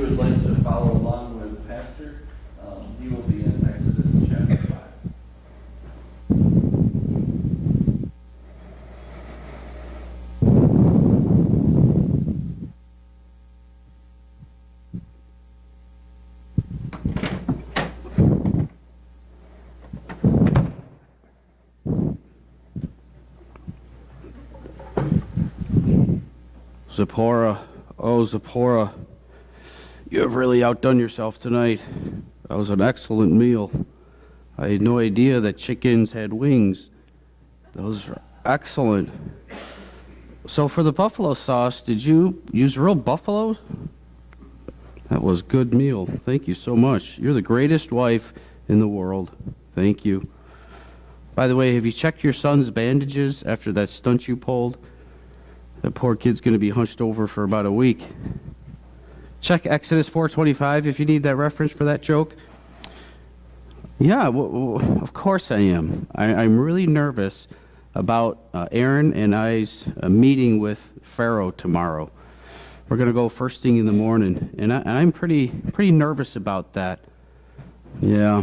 would like to follow along with Pastor, he will be in Exodus chapter 5. Zipporah, oh Zipporah, you have really outdone yourself tonight. That was an excellent meal. I had no idea that chickens had wings. Those are excellent. So for the buffalo sauce, did you use real buffaloes? That was a good meal. Thank you so much. You're the greatest wife in the world. Thank you. By the way, have you checked your son's bandages after that stunt you pulled? That poor kid's going to be hunched over for about a week. Check Exodus 4:25 if you need that reference for that joke. Yeah, of course I am. I'm really nervous about Aaron and I's meeting with Pharaoh tomorrow. We're going to go first thing in the morning, and I'm pretty nervous about that. Yeah.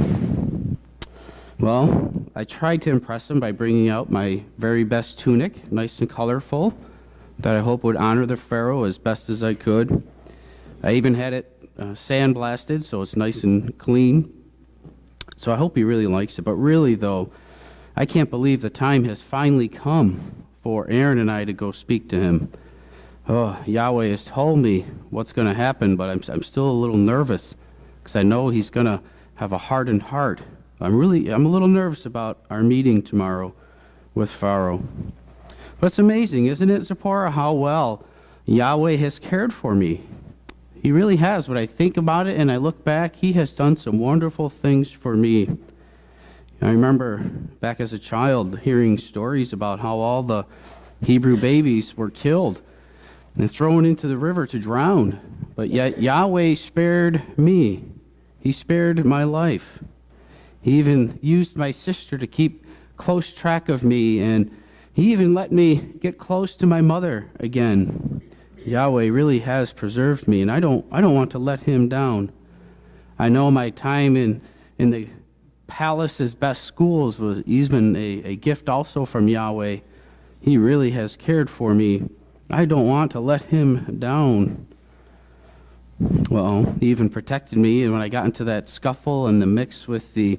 Well, I tried to impress him by bringing out my very best tunic, nice and colorful, that I hope would honor the Pharaoh as best as I could. I even had it sandblasted, so it's nice and clean. So I hope he really likes it. But really, though, I can't believe the time has finally come for Aaron and I to go speak to him. Oh, Yahweh has told me what's going to happen, but I'm still a little nervous because I know he's going to have a hardened heart. I'm a little nervous about our meeting tomorrow with Pharaoh. But it's amazing, isn't it, Zipporah, how well Yahweh has cared for me. He really has. When I think about it and I look back, he has done some wonderful things for me. I remember back as a child hearing stories about how all the Hebrew babies were killed and thrown into the river to drown. But yet Yahweh spared me. He spared my life. He even used my sister to keep close track of me, and he even let me get close to my mother again. Yahweh really has preserved me, and I don't want to let him down. I know my time in the palace's best schools was even a gift also from Yahweh. He really has cared for me. I don't want to let him down. Well, he even protected me, and when I got into that scuffle and the mix with the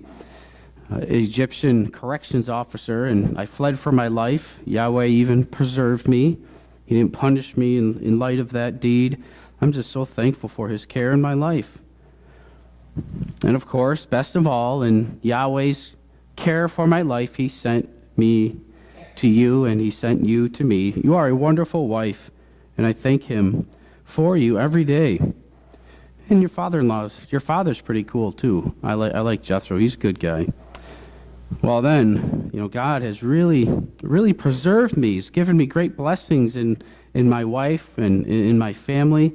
Egyptian corrections officer, and I fled for my life, Yahweh even preserved me. He didn't punish me in light of that deed. I'm just so thankful for his care in my life. And of course, best of all, in Yahweh's care for my life, he sent me to you, and he sent you to me. You are a wonderful wife, and I thank him for you every day. And your father's pretty cool too. I like Jethro. He's a good guy. Well then, God has really preserved me. He's given me great blessings in my wife and in my family.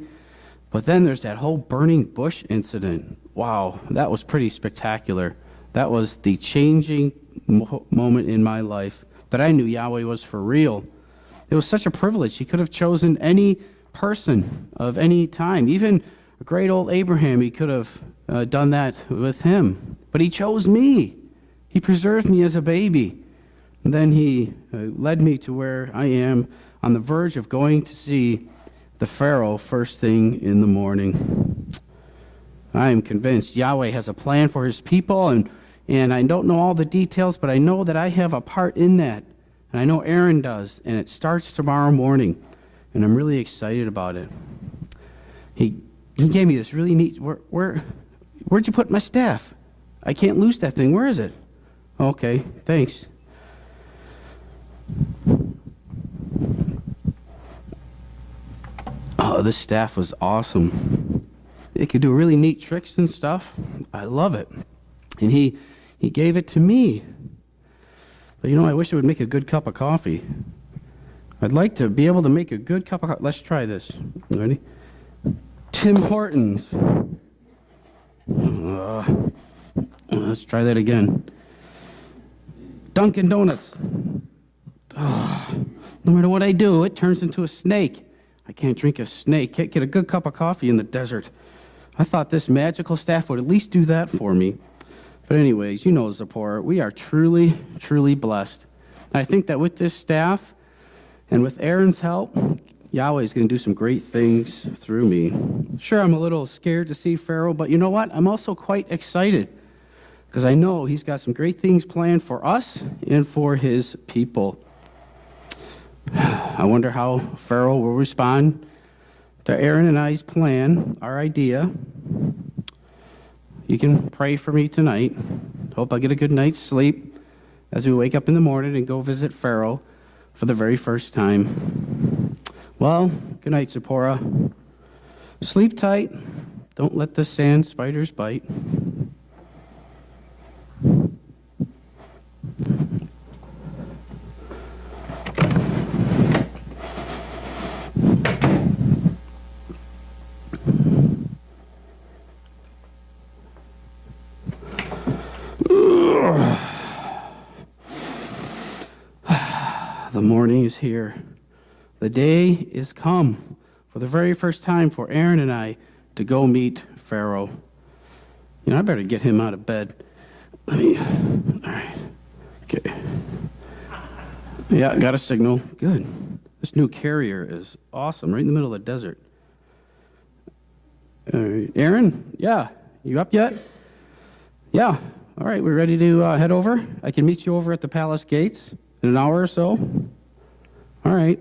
But then there's that whole burning bush incident. Wow, that was pretty spectacular. That was the changing moment in my life that I knew Yahweh was for real. It was such a privilege. He could have chosen any person of any time. Even a great old Abraham, he could have done that with him. But he chose me. He preserved me as a baby. And then he led me to where I am on the verge of going to see the Pharaoh first thing in the morning. I am convinced Yahweh has a plan for his people, and I don't know all the details, but I know that I have a part in that. And I know Aaron does, and it starts tomorrow morning. And I'm really excited about it. He gave me this really neat... Where'd you put my staff? I can't lose that thing. Where is it? Okay, thanks. Oh, this staff was awesome. It could do really neat tricks and stuff. I love it. And he gave it to me. But I wish it would make a good cup of coffee. I'd like to be able to make a good cup of coffee. Let's try this. Ready? Tim Hortons. Let's try that again. Dunkin' Donuts. No matter what I do, it turns into a snake. I can't drink a snake. Can't get a good cup of coffee in the desert. I thought this magical staff would at least do that for me. But anyways, you know, Zipporah, we are truly, truly blessed. I think that with this staff and with Aaron's help, Yahweh is going to do some great things through me. Sure, I'm a little scared to see Pharaoh, but you know what? I'm also quite excited because I know he's got some great things planned for us and for his people. I wonder how Pharaoh will respond to Aaron and I's plan, our idea. You can pray for me tonight. Hope I get a good night's sleep as we wake up in the morning and go visit Pharaoh for the very first time. Well, good night, Zipporah. Sleep tight. Don't let the sand spiders bite. The morning is here. The day is come for the very first time for Aaron and I to go meet Pharaoh. You know, I better get him out of bed. All right. Okay. Yeah, got a signal. Good. This new carrier is awesome, right in the middle of the desert. All right. Aaron? Yeah. You up yet? Yeah. All right, we're ready to head over. I can meet you over at the palace gates in an hour or so. All right.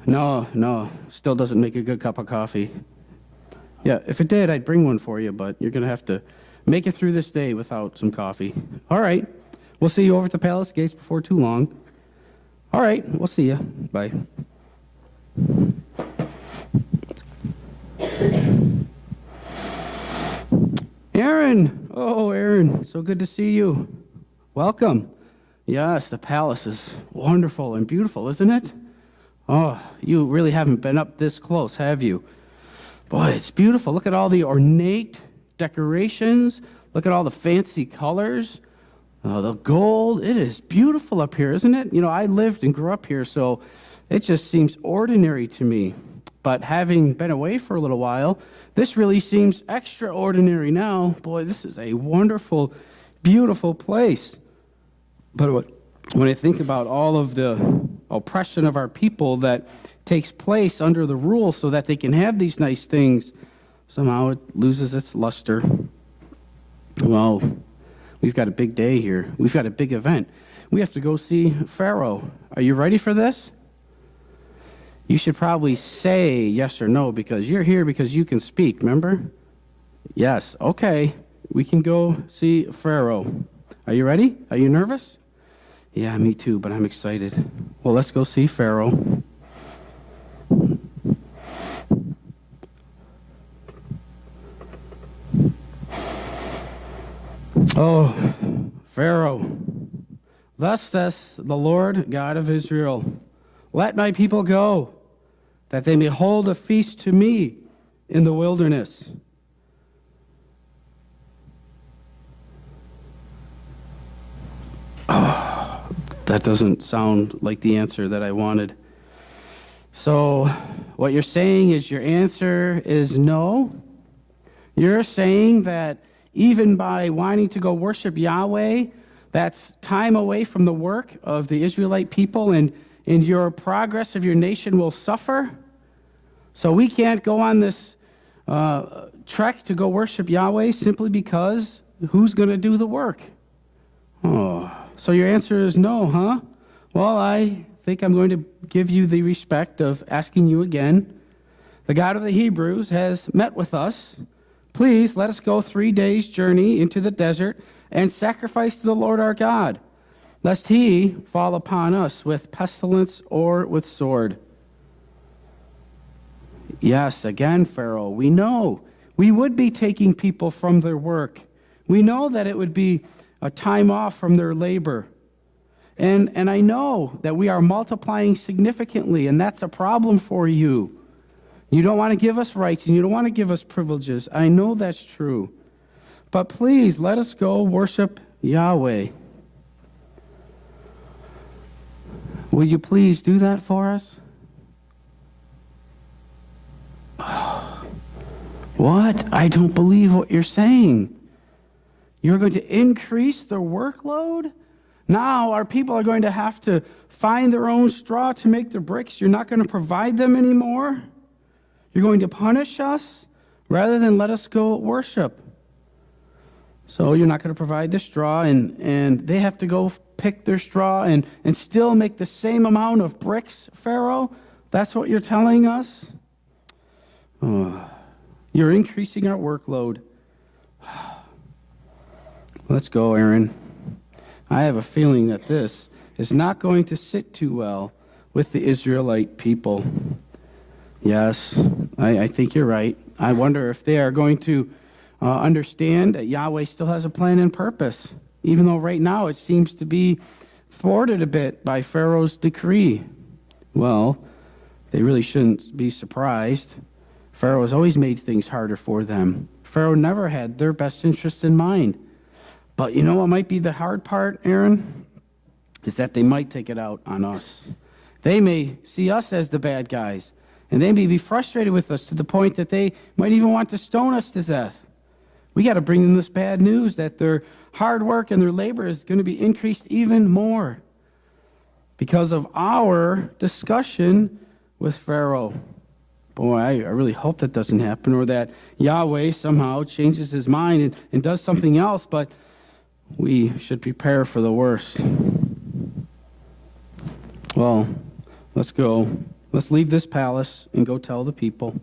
No, still doesn't make a good cup of coffee. Yeah, if it did, I'd bring one for you, but you're going to have to make it through this day without some coffee. All right. We'll see you over at the palace gates before too long. All right, we'll see you. Bye. Aaron! Oh, Aaron, so good to see you. Welcome. Yes, the palace is wonderful and beautiful, isn't it? Oh, you really haven't been up this close, have you? Boy, it's beautiful. Look at all the ornate decorations. Look at all the fancy colors. The gold. It is beautiful up here, isn't it? You know, I lived and grew up here, so it just seems ordinary to me. But having been away for a little while, this really seems extraordinary now. Boy, this is a wonderful, beautiful place. But when I think about all of the oppression of our people that takes place under the rule so that they can have these nice things, somehow it loses its luster. Well, we've got a big day here. We've got a big event. We have to go see Pharaoh. Are you ready for this? You should probably say yes or no because you're here because you can speak, remember? Yes, okay. We can go see Pharaoh. Are you ready? Are you nervous? Yeah, me too, but I'm excited. Well, let's go see Pharaoh. Oh, Pharaoh, thus says the Lord God of Israel, let my people go, that they may hold a feast to me in the wilderness. Oh, that doesn't sound like the answer that I wanted. So, what you're saying is your answer is no? You're saying that even by wanting to go worship Yahweh, that's time away from the work of the Israelite people, and your progress of your nation will suffer? So we can't go on this trek to go worship Yahweh simply because who's going to do the work? Oh, so your answer is no, huh? Well, I think I'm going to give you the respect of asking you again. The God of the Hebrews has met with us. Please let us go 3 days' journey into the desert and sacrifice to the Lord our God, lest he fall upon us with pestilence or with sword. Yes, again, Pharaoh, we know we would be taking people from their work. We know that it would be a time off from their labor. And I know that we are multiplying significantly, and that's a problem for you. You don't want to give us rights, and you don't want to give us privileges. I know that's true. But please, let us go worship Yahweh. Will you please do that for us? What? I don't believe what you're saying. You're going to increase their workload? Now our people are going to have to find their own straw to make the bricks. You're not going to provide them anymore? You're going to punish us rather than let us go worship. So you're not going to provide the straw, and they have to go pick their straw and still make the same amount of bricks, Pharaoh? That's what you're telling us? Oh, you're increasing our workload. Let's go, Aaron. I have a feeling that this is not going to sit too well with the Israelite people. Yes, I think you're right. I wonder if they are going to understand that Yahweh still has a plan and purpose, even though right now it seems to be thwarted a bit by Pharaoh's decree. Well, they really shouldn't be surprised. Pharaoh has always made things harder for them. Pharaoh never had their best interests in mind. But you know what might be the hard part, Aaron? Is that they might take it out on us. They may see us as the bad guys, and they may be frustrated with us to the point that they might even want to stone us to death. We got to bring them this bad news that their hard work and their labor is going to be increased even more because of our discussion with Pharaoh. Boy, I really hope that doesn't happen, or that Yahweh somehow changes his mind and does something else, but we should prepare for the worst. Well, let's go. Let's leave this palace and go tell the people.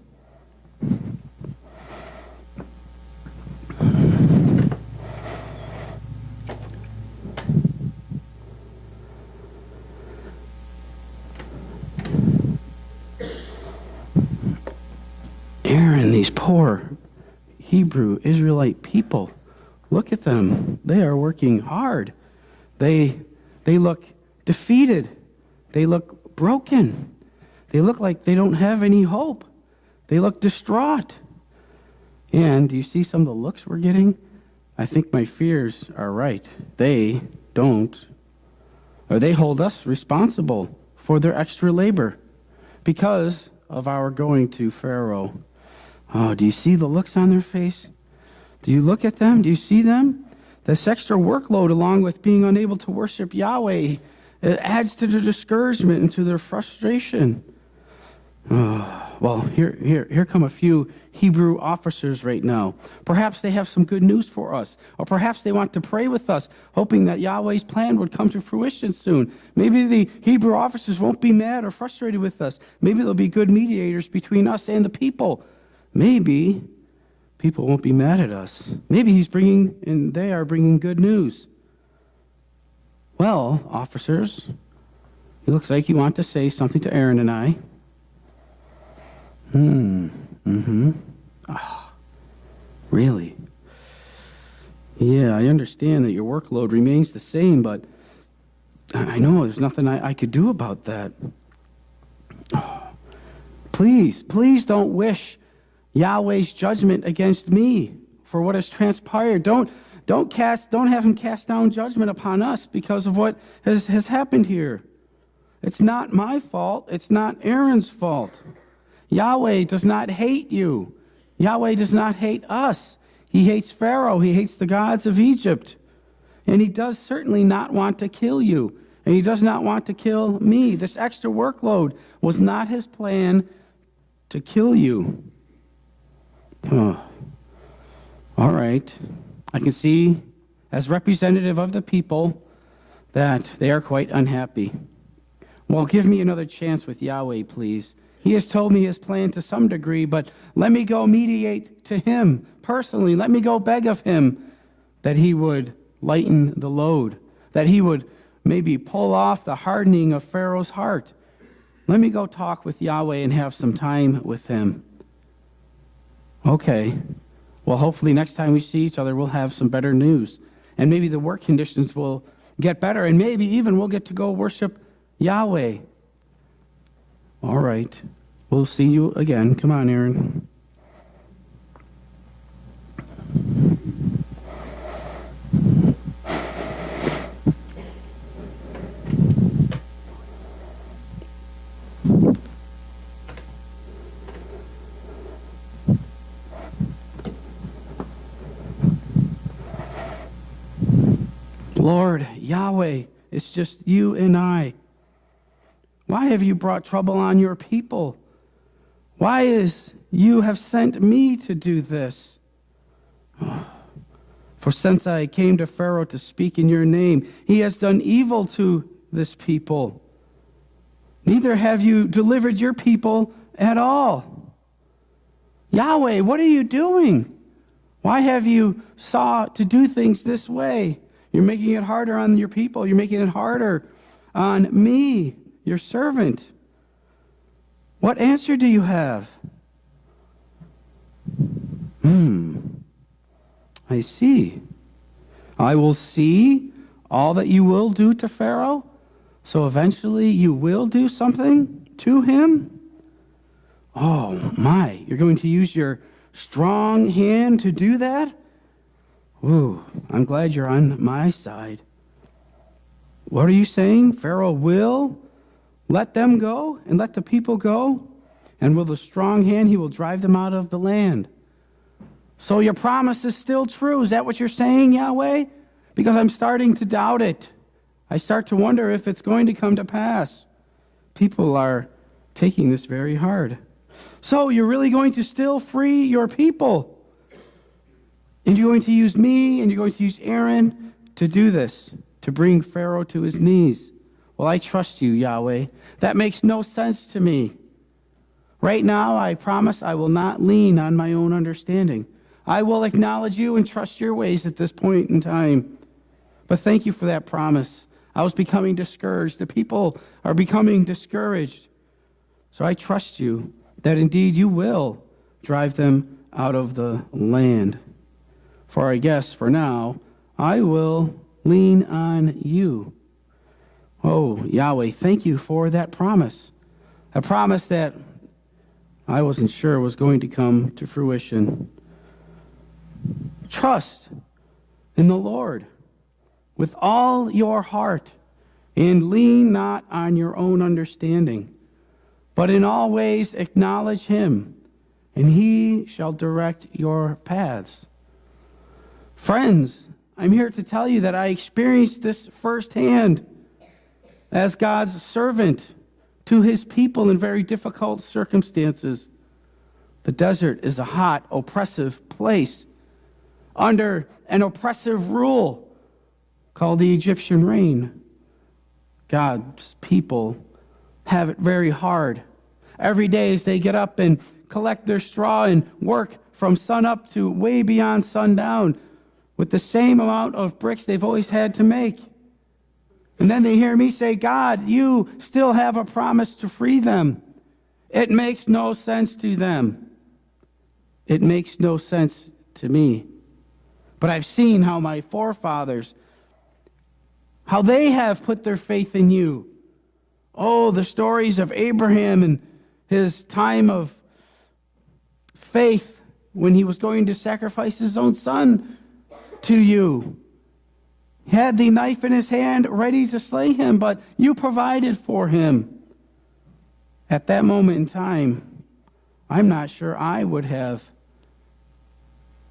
Aaron, these poor Hebrew Israelite people, look at them. They are working hard. They look defeated. They look broken. They look like they don't have any hope. They look distraught. And do you see some of the looks we're getting? I think my fears are right. They hold us responsible for their extra labor because of our going to Pharaoh. Oh, do you see the looks on their face? Do you look at them? Do you see them? This extra workload, along with being unable to worship Yahweh, it adds to their discouragement and to their frustration. Well, here come a few Hebrew officers right now. Perhaps they have some good news for us, or perhaps they want to pray with us, hoping that Yahweh's plan would come to fruition soon. Maybe the Hebrew officers won't be mad or frustrated with us. Maybe they'll be good mediators between us and the people. Maybe people won't be mad at us. Maybe they are bringing good news. Well, officers, it looks like you want to say something to Aaron and I. Really? Yeah, I understand that your workload remains the same, but I know there's nothing I could do about that. Please don't wish Yahweh's judgment against me for what has transpired. Don't have him cast down judgment upon us because of what has happened here. It's not my fault. It's not Aaron's fault. Yahweh does not hate you. Yahweh does not hate us. He hates Pharaoh. He hates the gods of Egypt. And he does certainly not want to kill you. And he does not want to kill me. This extra workload was not his plan to kill you. All right. I can see, as representative of the people, that they are quite unhappy. Well, give me another chance with Yahweh, please. He has told me his plan to some degree, but let me go mediate to him personally. Let me go beg of him that he would lighten the load, that he would maybe pull off the hardening of Pharaoh's heart. Let me go talk with Yahweh and have some time with him. Okay. Well, hopefully next time we see each other, we'll have some better news. And maybe the work conditions will get better, and maybe even we'll get to go worship Yahweh. All right. We'll see you again. Come on, Aaron. Lord, Yahweh, it's just you and I. Why have you brought trouble on your people? Why is you have sent me to do this? For since I came to Pharaoh to speak in your name, he has done evil to this people. Neither have you delivered your people at all. Yahweh, what are you doing? Why have you sought to do things this way? You're making it harder on your people. You're making it harder on me, your servant. What answer do you have? I see. I will see all that you will do to Pharaoh. So eventually you will do something to him? Oh my, you're going to use your strong hand to do that? Ooh, I'm glad you're on my side. What are you saying? Pharaoh will let them go and let the people go? And with a strong hand he will drive them out of the land. So your promise is still true. Is that what you're saying, Yahweh? Because I'm starting to doubt it. I start to wonder if it's going to come to pass. People are taking this very hard. So you're really going to still free your people. And you're going to use me and you're going to use Aaron to do this, to bring Pharaoh to his knees. Well, I trust you, Yahweh. That makes no sense to me. Right now, I promise I will not lean on my own understanding. I will acknowledge you and trust your ways at this point in time. But thank you for that promise. I was becoming discouraged. The people are becoming discouraged. So I trust you that indeed you will drive them out of the land. For I guess for now, I will lean on you. Oh, Yahweh, thank you for that promise. A promise that I wasn't sure was going to come to fruition. Trust in the Lord with all your heart, and lean not on your own understanding, but in all ways acknowledge him, and he shall direct your paths. Friends, I'm here to tell you that I experienced this firsthand as God's servant to his people in very difficult circumstances. The desert is a hot, oppressive place under an oppressive rule called the Egyptian reign. God's people have it very hard. Every day as they get up and collect their straw and work from sun up to way beyond sundown with the same amount of bricks they've always had to make. And then they hear me say, God, you still have a promise to free them. It makes no sense to them. It makes no sense to me. But I've seen how my forefathers, how they have put their faith in you. Oh, the stories of Abraham and his time of faith when he was going to sacrifice his own son to you. He had the knife in his hand ready to slay him, but you provided for him. At that moment in time, I'm not sure I would have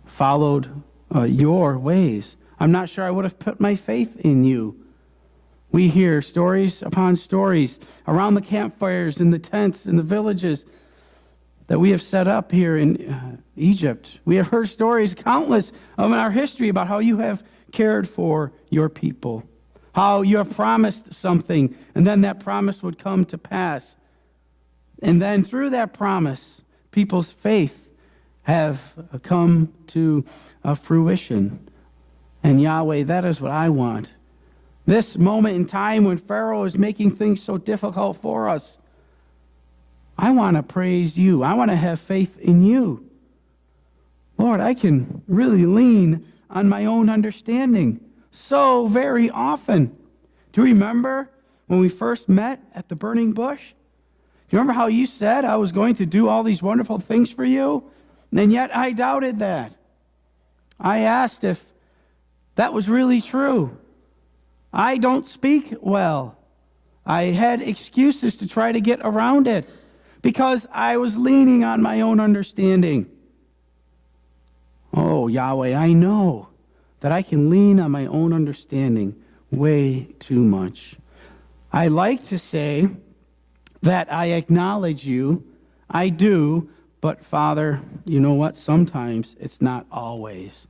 followed your ways. I'm not sure I would have put my faith in you. We hear stories upon stories around the campfires, in the tents, in the villages that we have set up here in Egypt. We have heard stories, countless of in our history, about how you have cared for your people, how you have promised something, and then that promise would come to pass. And then through that promise, people's faith have come to fruition. And Yahweh, that is what I want. This moment in time when Pharaoh is making things so difficult for us, I want to praise you. I want to have faith in you. Lord, I can really lean on my own understanding so very often. Do you remember when we first met at the burning bush? Do you remember how you said I was going to do all these wonderful things for you? And yet I doubted that. I asked if that was really true. I don't speak well. I had excuses to try to get around it because I was leaning on my own understanding. Oh, Yahweh, I know that I can lean on my own understanding way too much. I like to say that I acknowledge you. I do, but Father, you know what? Sometimes it's not always.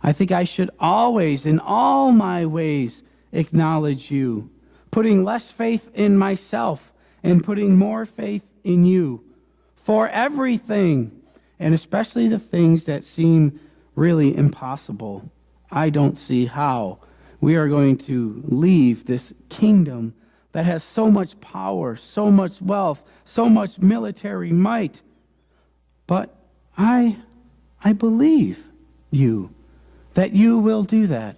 I think I should always, in all my ways, acknowledge you, putting less faith in myself and putting more faith in you for everything, and especially the things that seem really impossible. I don't see how we are going to leave this kingdom that has so much power, so much wealth, so much military might. But I believe you, that you will do that.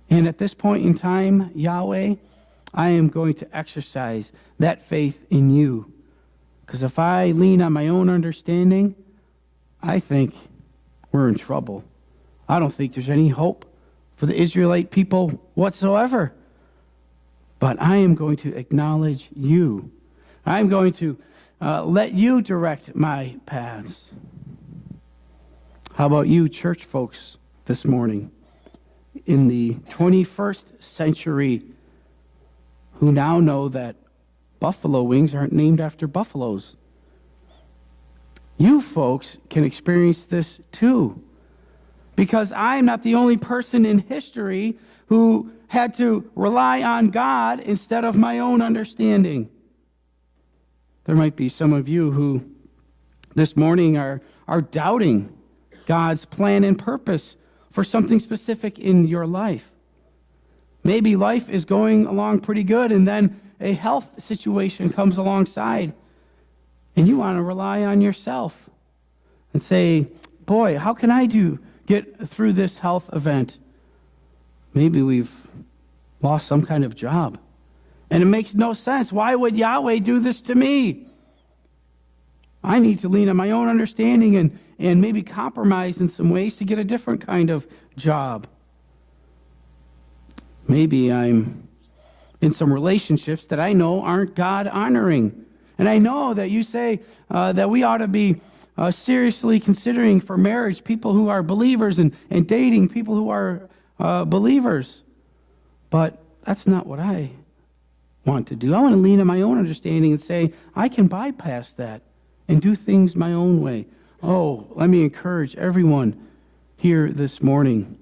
And at this point in time, Yahweh, I am going to exercise that faith in you. Because if I lean on my own understanding, I think we're in trouble. I don't think there's any hope for the Israelite people whatsoever. But I am going to acknowledge you. I'm going to let you direct my paths. How about you, church folks, this morning? In the 21st century, who now know that buffalo wings aren't named after buffaloes. You folks can experience this too. Because I'm not the only person in history who had to rely on God instead of my own understanding. There might be some of you who this morning are doubting God's plan and purpose for something specific in your life. Maybe life is going along pretty good, and then a health situation comes alongside, and you want to rely on yourself and say, boy, how can I get through this health event? Maybe we've lost some kind of job, and it makes no sense. Why would Yahweh do this to me? I need to lean on my own understanding and maybe compromise in some ways to get a different kind of job. Maybe I'm in some relationships that I know aren't God-honoring. And I know that you say that we ought to be seriously considering for marriage people who are believers and dating people who are believers. But that's not what I want to do. I want to lean on my own understanding and say, I can bypass that and do things my own way. Oh, let me encourage everyone here this morning.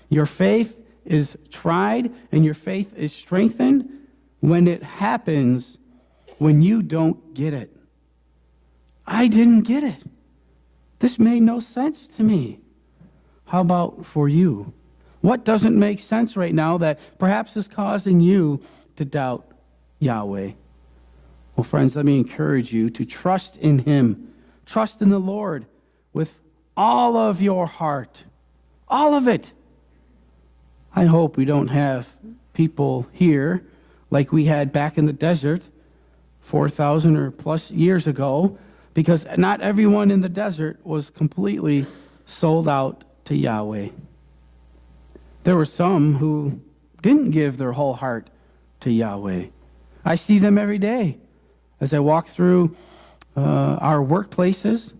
Your faith is tried and your faith is strengthened when it happens when you don't get it. I didn't get it. This made no sense to me. How about for you? What doesn't make sense right now that perhaps is causing you to doubt Yahweh? Well, friends, let me encourage you to trust in Him. Trust in the Lord with all of your heart. All of it. I hope we don't have people here like we had back in the desert 4,000 or plus years ago, because not everyone in the desert was completely sold out to Yahweh. There were some who didn't give their whole heart to Yahweh. I see them every day as I walk through our workplaces.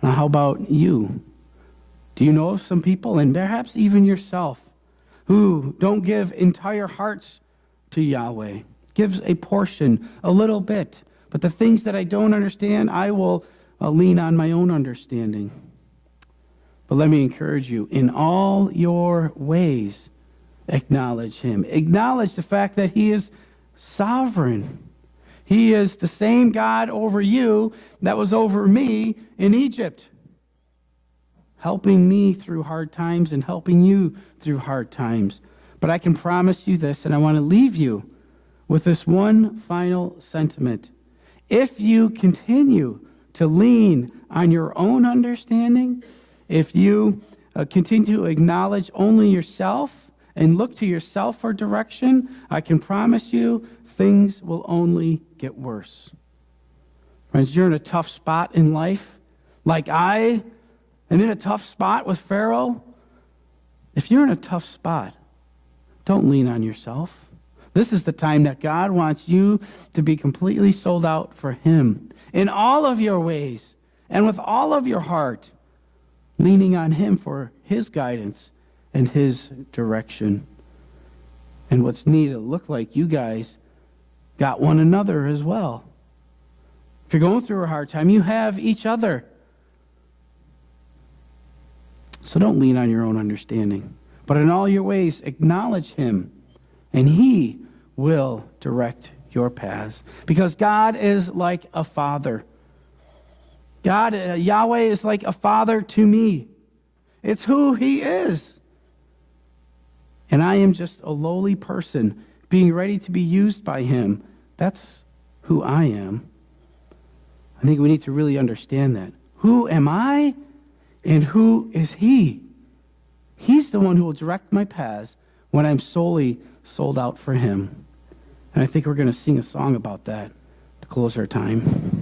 Now, how about you? Do you know of some people, and perhaps even yourself, who don't give entire hearts to Yahweh? Gives a portion, a little bit. But the things that I don't understand, I will lean on my own understanding. But let me encourage you, in all your ways, acknowledge Him. Acknowledge the fact that He is sovereign. He is the same God over you that was over me in Egypt, helping me through hard times and helping you through hard times. But I can promise you this, and I want to leave you with this one final sentiment. If you continue to lean on your own understanding, if you continue to acknowledge only yourself and look to yourself for direction, I can promise you things will only get worse. Friends, you're in a tough spot in life, like I am in a tough spot with Pharaoh. If you're in a tough spot, don't lean on yourself. This is the time that God wants you to be completely sold out for Him in all of your ways and with all of your heart, leaning on Him for His guidance in his direction. And what's neat, it looked like you guys got one another as well. If you're going through a hard time, you have each other. So don't lean on your own understanding, but in all your ways acknowledge him, and he will direct your paths. Because God is like a father. Yahweh is like a father to me. It's who he is. And I am just a lowly person being ready to be used by him. That's who I am. I think we need to really understand that. Who am I and who is he? He's the one who will direct my paths when I'm solely sold out for him. And I think we're going to sing a song about that to close our time.